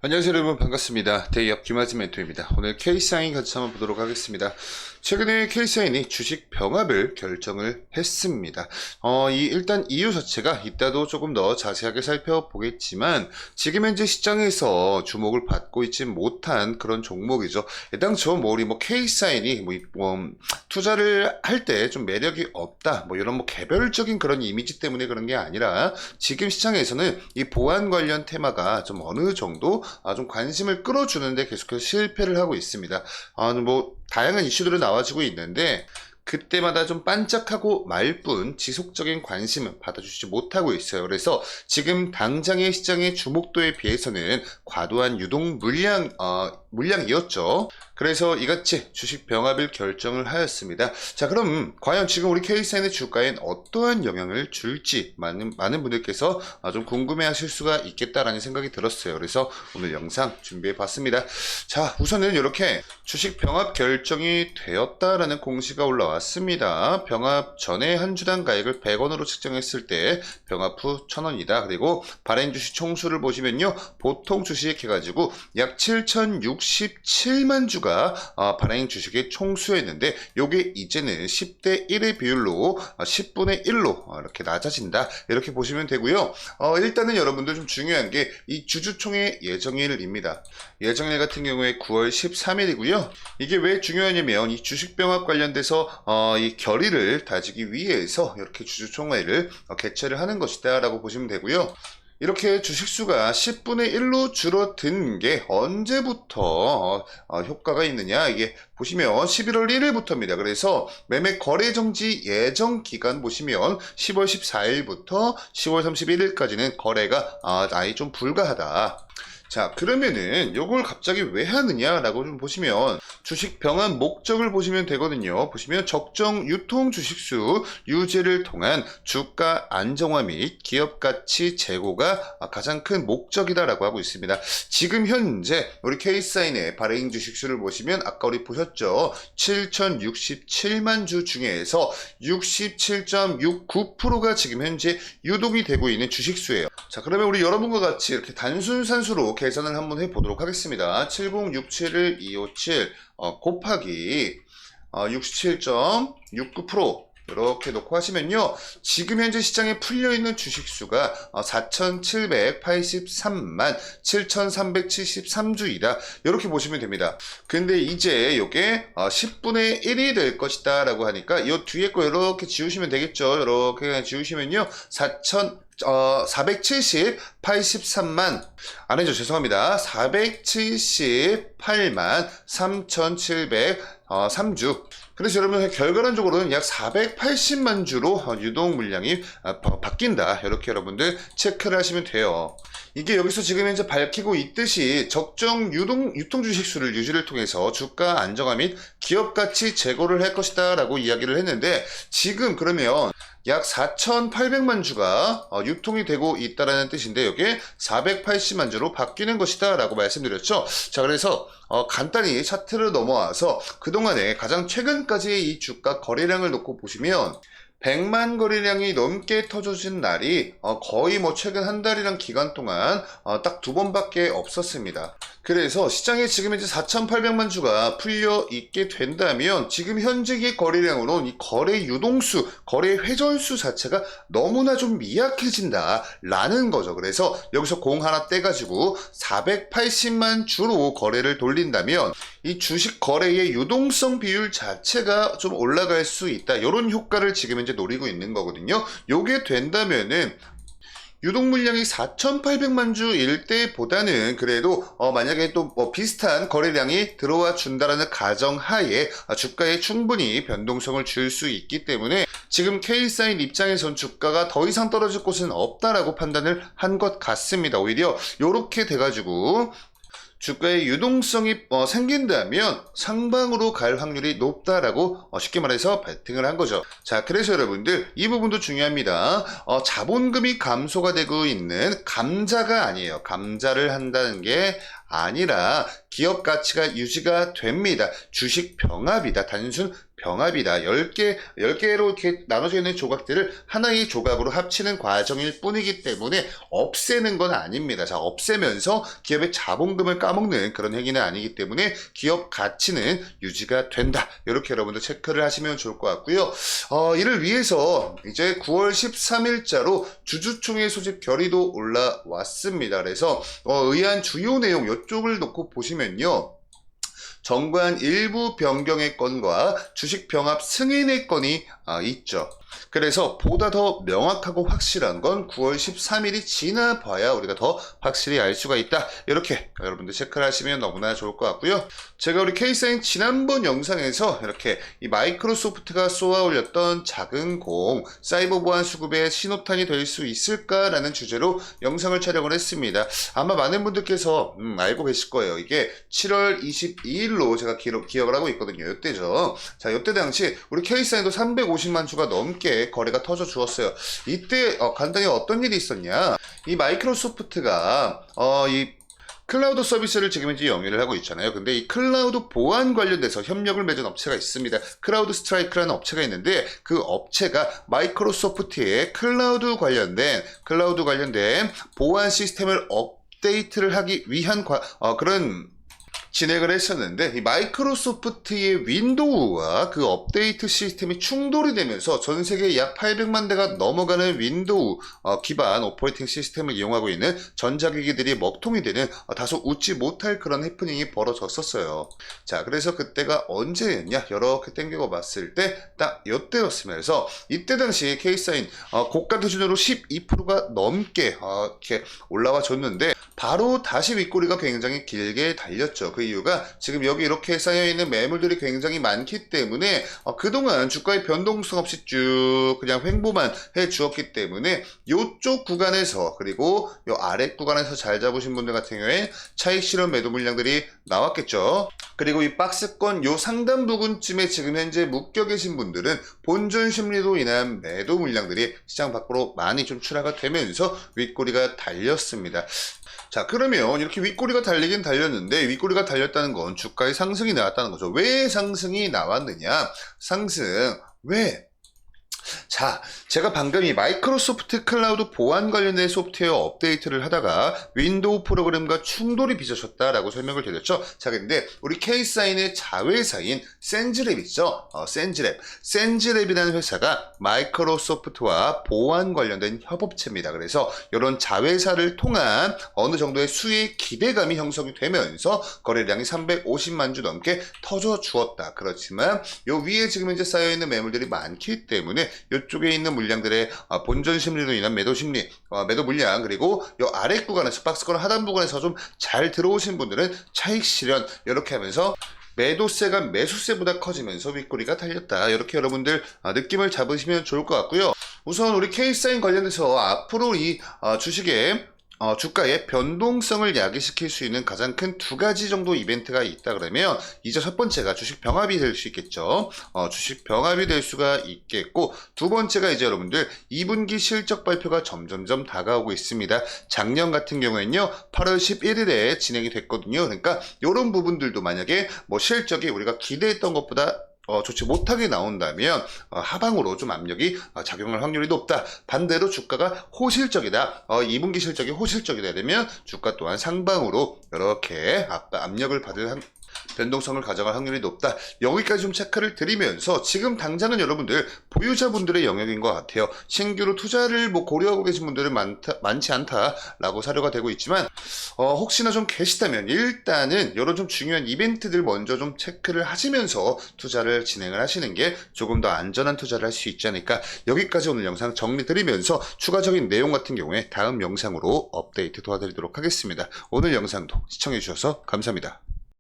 안녕하세요 여러분, 반갑습니다. 대기업 김하진 멘토입니다. 오늘 K사인 같이 한번 보도록 하겠습니다. 최근에 K사인이 주식 병합을 결정을 했습니다. 일단 이유 자체가 이따도 조금 더 자세하게 살펴보겠지만 지금 현재 시장에서 주목을 받고 있지 못한 그런 종목이죠. 애당초 우리 K사인이 투자를 할 때 좀 매력이 없다, 이런 개별적인 그런 이미지 때문에 그런 게 아니라 지금 시장에서는 이 보안 관련 테마가 좀 어느 정도 좀 관심을 끌어주는데 계속해서 실패를 하고 있습니다. 다양한 이슈들이 나와지고 있는데 그때마다 좀 반짝하고 말 뿐 지속적인 관심은 받아주지 못하고 있어요. 그래서 지금 당장의 시장의 주목도에 비해서는 과도한 유동 물량이었죠. 그래서 이같이 주식 병합을 결정을 하였습니다. 자, 그럼 과연 지금 우리 K사인의 주가엔 어떠한 영향을 줄지 많은 분들께서 좀 궁금해 하실 수가 있겠다라는 생각이 들었어요. 그래서 오늘 영상 준비해 봤습니다. 자, 우선은 이렇게 주식 병합 결정이 되었다라는 공시가 올라왔습니다. 병합 전에 한 주당 가액을 100원으로 측정했을 때 병합 후 1000원이다. 그리고 발행 주식 총수를 보시면요, 보통 주식 해가지고 약 7067만 주가 발행 주식의 총수였는데 요게 이제는 10대 1의 비율로 10분의 1로 이렇게 낮아진다, 이렇게 보시면 되고요. 일단은 여러분들 좀 중요한 게 이 주주총회 예정일입니다. 예정일 같은 경우에 9월 13일이고요. 이게 왜 중요하냐면 이 주식병합 관련돼서 이 결의를 다지기 위해서 이렇게 주주총회를 개최를 하는 것이다 라고 보시면 되고요. 이렇게 주식수가 10분의 1로 줄어든 게 언제부터 효과가 있느냐, 이게 보시면 11월 1일부터입니다. 그래서 매매 거래 정지 예정 기간 보시면 10월 14일부터 10월 31일까지는 거래가 아예 좀 불가하다. 자, 그러면은 요걸 갑자기 왜 하느냐라고 좀 보시면 주식 병합 목적을 보시면 되거든요. 보시면 적정 유통 주식수 유지를 통한 주가 안정화 및 기업 가치 제고가 가장 큰 목적이다라고 하고 있습니다. 지금 현재 우리 K사인의 발행 주식수를 보시면 아까 우리 보셨죠? 7067만 주 중에서 67.69%가 지금 현재 유동이 되고 있는 주식수예요. 자, 그러면 우리 여러분과 같이 이렇게 단순 산수로 계산을 한번 해보도록 하겠습니다. 7067을 257 곱하기 67.69% 이렇게 놓고 하시면요, 지금 현재 시장에 풀려있는 주식수가 4783만 7373주이다, 이렇게 보시면 됩니다. 근데 이제 이게 10분의 1이 될 것이다 라고 하니까 이 뒤에 거 이렇게 지우시면 되겠죠. 이렇게 그냥 지우시면요, 470, 478만 3703주. 그래서 여러분 결과론적으로는 약 480만 주로 유동 물량이 바뀐다, 이렇게 여러분들 체크를 하시면 돼요. 이게 여기서 지금 현재 밝히고 있듯이 적정 유통 주식수를 유지를 통해서 주가 안정화 및 기업 가치 제고를 할 것이다 라고 이야기를 했는데, 지금 그러면 약 4,800만 주가 유통이 되고 있다라는 뜻인데 이게 480만 주로 바뀌는 것이다 라고 말씀드렸죠. 자, 그래서 간단히 차트를 넘어와서 그동안에 가장 최근까지의 이 주가 거래량을 놓고 보시면 100만 거래량이 넘게 터져진 날이 거의 최근 한 달이란 기간 동안 딱 2번밖에 없었습니다. 그래서 시장에 지금 이제 4,800만 주가 풀려 있게 된다면 지금 현재의 거래량으로는 이 거래 유동수, 거래 회전수 자체가 너무나 좀 미약해진다라는 거죠. 그래서 여기서 공 하나 떼가지고 480만 주로 거래를 돌린다면 이 주식 거래의 유동성 비율 자체가 좀 올라갈 수 있다, 이런 효과를 지금 현재 노리고 있는 거거든요. 요게 된다면은 유동 물량이 4,800만 주일 때보다는 그래도 만약에 또 비슷한 거래량이 들어와 준다라는 가정하에 주가에 충분히 변동성을 줄 수 있기 때문에 지금 K사인 입장에선 주가가 더 이상 떨어질 곳은 없다라고 판단을 한 것 같습니다. 오히려 요렇게 돼가지고 주가의 유동성이 생긴다면 상방으로 갈 확률이 높다라고 쉽게 말해서 베팅을 한 거죠. 자, 그래서 여러분들 이 부분도 중요합니다. 자본금이 감소가 되고 있는 감자가 아니에요. 감자를 한다는 게 아니라 기업 가치가 유지가 됩니다. 주식 병합이다. 단순 병합이다. 10개로 이렇게 나눠져 있는 조각들을 하나의 조각으로 합치는 과정일 뿐이기 때문에 없애는 건 아닙니다. 자, 없애면서 기업의 자본금을 까먹는 그런 행위는 아니기 때문에 기업 가치는 유지가 된다. 이렇게 여러분들 체크를 하시면 좋을 것 같고요. 이를 위해서 이제 9월 13일자로 주주총회 소집 결의도 올라왔습니다. 그래서 의한 주요 내용 이쪽을 놓고 보시면요. 정관 일부 변경의 건과 주식 병합 승인의 건이 있죠. 그래서 보다 더 명확하고 확실한 건 9월 13일이 지나봐야 우리가 더 확실히 알 수가 있다. 이렇게 여러분들 체크를 하시면 너무나 좋을 것 같고요. 제가 우리 K사인 지난번 영상에서 이렇게 이 마이크로소프트가 쏘아 올렸던 작은 공, 사이버 보안 수급의 신호탄이 될 수 있을까라는 주제로 영상을 촬영을 했습니다. 아마 많은 분들께서 알고 계실 거예요. 이게 7월 22일로 제가 기억을 하고 있거든요. 이때죠. 자, 이때 당시 우리 K사인도 350만 주가 넘게 거래가 터져 주었어요. 이때 간단히 어떤 일이 있었냐? 이 마이크로소프트가 이 클라우드 서비스를 지금 현재 영위를 하고 있잖아요. 근데 이 클라우드 보안 관련돼서 협력을 맺은 업체가 있습니다. 클라우드 스트라이크라는 업체가 있는데 그 업체가 마이크로소프트의 클라우드 관련된 보안 시스템을 업데이트를 하기 위한 그런 진행을 했었는데 이 마이크로소프트의 윈도우와 그 업데이트 시스템이 충돌이 되면서 전 세계 약 800만 대가 넘어가는 윈도우 기반 오퍼레이팅 시스템을 이용하고 있는 전자기기들이 먹통이 되는 다소 웃지 못할 그런 해프닝이 벌어졌었어요. 자, 그래서 그때가 언제였냐? 이렇게 땡겨 봤을 때 딱 이때였습니다. 그래서 이때 당시 K사인 고가 기준으로 12%가 넘게 이렇게 올라와 줬는데 바로 다시 윗꼬리가 굉장히 길게 달렸죠. 그 이유가 지금 여기 이렇게 쌓여있는 매물들이 굉장히 많기 때문에 그동안 주가의 변동성 없이 쭉 그냥 횡보만 해 주었기 때문에 이쪽 구간에서 그리고 이 아래 구간에서 잘 잡으신 분들 같은 경우에 차익 실현 매도 물량들이 나왔겠죠. 그리고 이 박스권 요 상단 부근쯤에 지금 현재 묶여 계신 분들은 본전 심리로 인한 매도 물량들이 시장 밖으로 많이 좀 출하가 되면서 윗꼬리가 달렸습니다. 자, 그러면 이렇게 윗꼬리가 달리긴 달렸는데 윗꼬리가 달렸다는 건 주가의 상승이 나왔다는 거죠. 왜 상승이 나왔느냐? 상승 왜? 자, 제가 방금 이 마이크로소프트 클라우드 보안 관련된 소프트웨어 업데이트를 하다가 윈도우 프로그램과 충돌이 빚어졌다라고 설명을 드렸죠. 자, 근데 우리 K사인의 자회사인 센즈랩 있죠? 센즈랩이라는 회사가 마이크로소프트와 보안 관련된 협업체입니다. 그래서 이런 자회사를 통한 어느 정도의 수익 기대감이 형성이 되면서 거래량이 350만 주 넘게 터져 주었다. 그렇지만 요 위에 지금 현재 쌓여있는 매물들이 많기 때문에 이쪽에 있는 물량들의 본전 심리로 인한 매도 심리, 매도 물량, 그리고 이 아래 구간에서 박스권 하단 부분에서 좀 잘 들어오신 분들은 차익 실현 이렇게 하면서 매도세가 매수세보다 커지면서 윗꼬리가 달렸다. 이렇게 여러분들 느낌을 잡으시면 좋을 것 같고요. 우선 우리 K사인 관련해서 앞으로 이 주식의 주가의 변동성을 야기시킬 수 있는 가장 큰 두 가지 정도 이벤트가 있다 그러면 이제 첫 번째가 주식 병합이 될 수 있겠죠. 주식 병합이 될 수가 있겠고 두 번째가 이제 여러분들 2분기 실적 발표가 점점점 다가오고 있습니다. 작년 같은 경우에는요 8월 11일에 진행이 됐거든요. 그러니까 이런 부분들도 만약에 뭐 실적이 우리가 기대했던 것보다 좋지 못하게 나온다면 하방으로 좀 압력이 작용할 확률이 높다. 반대로 주가가 호실적이다. 2분기 실적이 호실적이다 되면 주가 또한 상방으로 이렇게 압력을 받을 변동성을 가져갈 확률이 높다. 여기까지 좀 체크를 드리면서 지금 당장은 여러분들 보유자분들의 영역인 것 같아요. 신규로 투자를 고려하고 계신 분들은 많지 않다라고 사료가 되고 있지만 혹시나 좀 계시다면 일단은 이런 좀 중요한 이벤트들 먼저 좀 체크를 하시면서 투자를 진행을 하시는 게 조금 더 안전한 투자를 할 수 있지 않을까. 여기까지 오늘 영상 정리 드리면서 추가적인 내용 같은 경우에 다음 영상으로 업데이트 도와드리도록 하겠습니다. 오늘 영상도 시청해 주셔서 감사합니다.